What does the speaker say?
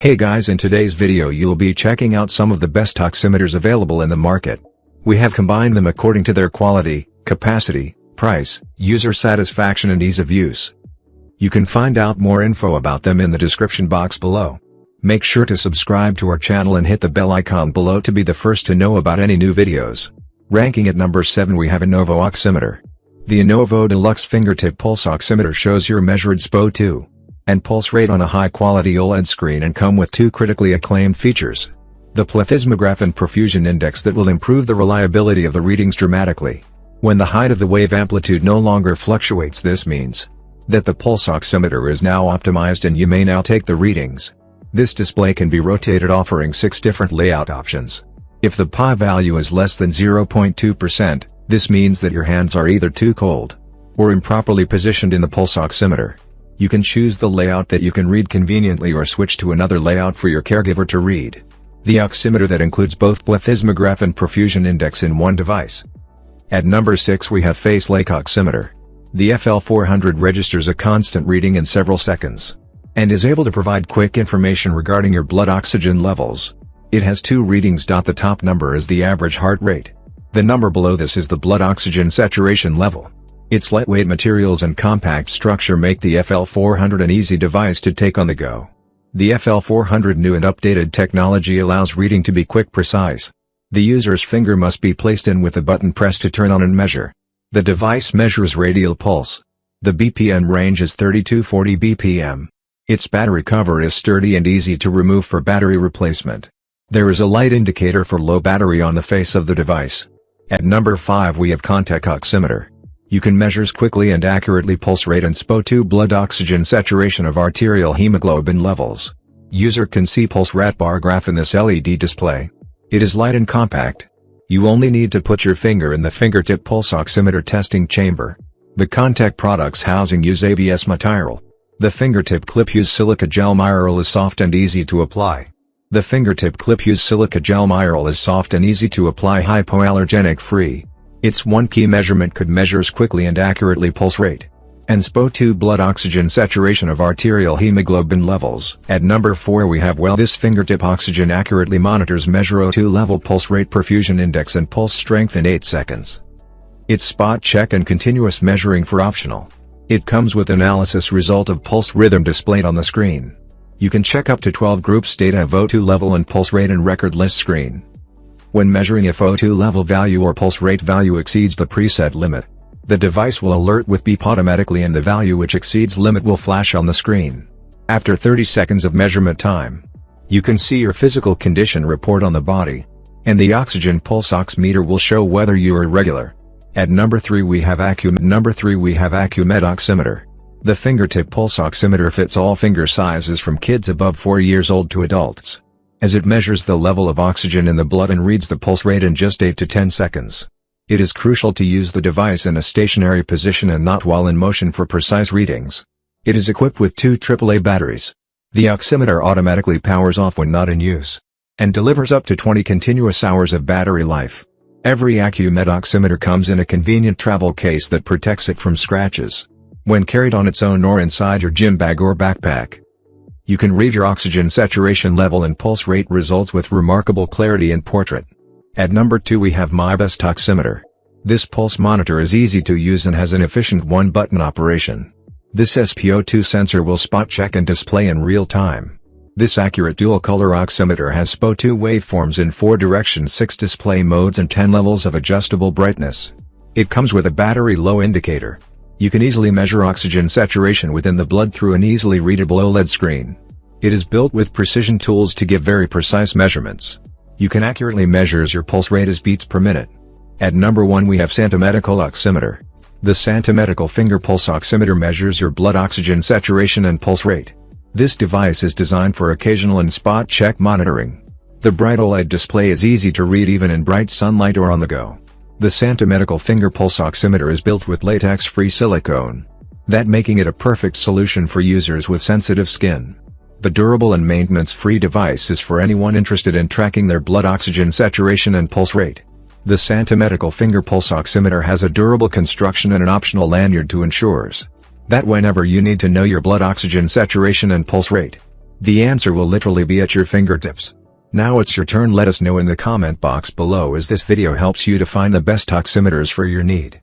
Hey guys, in today's video you will be checking out some of the best oximeters available in the market. We have combined them according to their quality, capacity, price, user satisfaction and ease of use. You can find out more info about them in the description box below. Make sure to subscribe to our channel and hit the bell icon below to be the first to know about any new videos. Ranking at number 7 we have Innovo Oximeter. The Innovo Deluxe Fingertip Pulse Oximeter shows your measured SpO2 and pulse rate on a high-quality OLED screen and come with two critically acclaimed features. The plethysmograph and perfusion index that will improve the reliability of the readings dramatically. When the height of the wave amplitude no longer fluctuates, this means that the pulse oximeter is now optimized and you may now take the readings. This display can be rotated, offering 6 different layout options. If the pi value is less than 0.2%, this means that your hands are either too cold or improperly positioned in the pulse oximeter. You can choose the layout that you can read conveniently or switch to another layout for your caregiver to read. The oximeter that includes both plethysmograph and perfusion index in one device. At number 6 we have Face Lake Oximeter. The FL400 registers a constant reading in several seconds and is able to provide quick information regarding your blood oxygen levels. It has 2 readings. The top number is the average heart rate. The number below this is the blood oxygen saturation level. Its lightweight materials and compact structure make the FL400 an easy device to take on the go. The FL400 new and updated technology allows reading to be quick, precise. The user's finger must be placed in with the button pressed to turn on and measure. The device measures radial pulse. The BPM range is 30–40 BPM. Its battery cover is sturdy and easy to remove for battery replacement. There is a light indicator for low battery on the face of the device. At number 5 we have Contec Oximeter. You can measure quickly and accurately pulse rate and SpO2 blood oxygen saturation of arterial hemoglobin levels. User can see pulse rate bar graph in this LED display. It is light and compact. You only need to put your finger in the fingertip pulse oximeter testing chamber. The Contec products housing use ABS material. The fingertip clip use silica gel material is soft and easy to apply. The fingertip clip use silica gel material is soft and easy to apply, hypoallergenic free. Its one key measurement could measures quickly and accurately pulse rate and SpO2 blood oxygen saturation of arterial hemoglobin levels. At number 4 we have this fingertip oxygen accurately monitors measure O2 level, pulse rate, perfusion index and pulse strength in 8 seconds. It's spot check and continuous measuring for optional. It comes with analysis result of pulse rhythm displayed on the screen. You can check up to 12 groups data of O2 level and pulse rate and record list screen. When measuring if O2 level value or pulse rate value exceeds the preset limit, the device will alert with beep automatically and the value which exceeds limit will flash on the screen. After 30 seconds of measurement time, you can see your physical condition report on the body, and the oxygen pulse oximeter will show whether you are irregular. At number 3 we have Oximeter Oximeter. The fingertip pulse oximeter fits all finger sizes from kids above 4 years old to adults, as it measures the level of oxygen in the blood and reads the pulse rate in just 8 to 10 seconds. It is crucial to use the device in a stationary position and not while in motion for precise readings. It is equipped with 2 AAA batteries. The oximeter automatically powers off when not in use and delivers up to 20 continuous hours of battery life. Every Oximeter oximeter comes in a convenient travel case that protects it from scratches when carried on its own or inside your gym bag or backpack. You can read your oxygen saturation level and pulse rate results with remarkable clarity and portrait. At number 2 we have MyBest Oximeter. This pulse monitor is easy to use and has an efficient one-button operation. This SpO2 sensor will spot check and display in real time. This accurate dual-color oximeter has SpO2 waveforms in 4 directions, 6 display modes and 10 levels of adjustable brightness. It comes with a battery low indicator. You can easily measure oxygen saturation within the blood through an easily readable OLED screen. It is built with precision tools to give very precise measurements. You can accurately measure your pulse rate as beats per minute. At number 1 we have Santa Medical Oximeter. The Santa Medical Finger Pulse Oximeter measures your blood oxygen saturation and pulse rate. This device is designed for occasional and spot check monitoring. The bright OLED display is easy to read even in bright sunlight or on the go. The Santa Medical Finger Pulse Oximeter is built with latex-free silicone, that making it a perfect solution for users with sensitive skin. The durable and maintenance-free device is for anyone interested in tracking their blood oxygen saturation and pulse rate. The Santa Medical Finger Pulse Oximeter has a durable construction and an optional lanyard to ensure that whenever you need to know your blood oxygen saturation and pulse rate, The answer will literally be at your fingertips. Now it's your turn. Let us know in the comment box below as this video helps you to find the best oximeters for your need.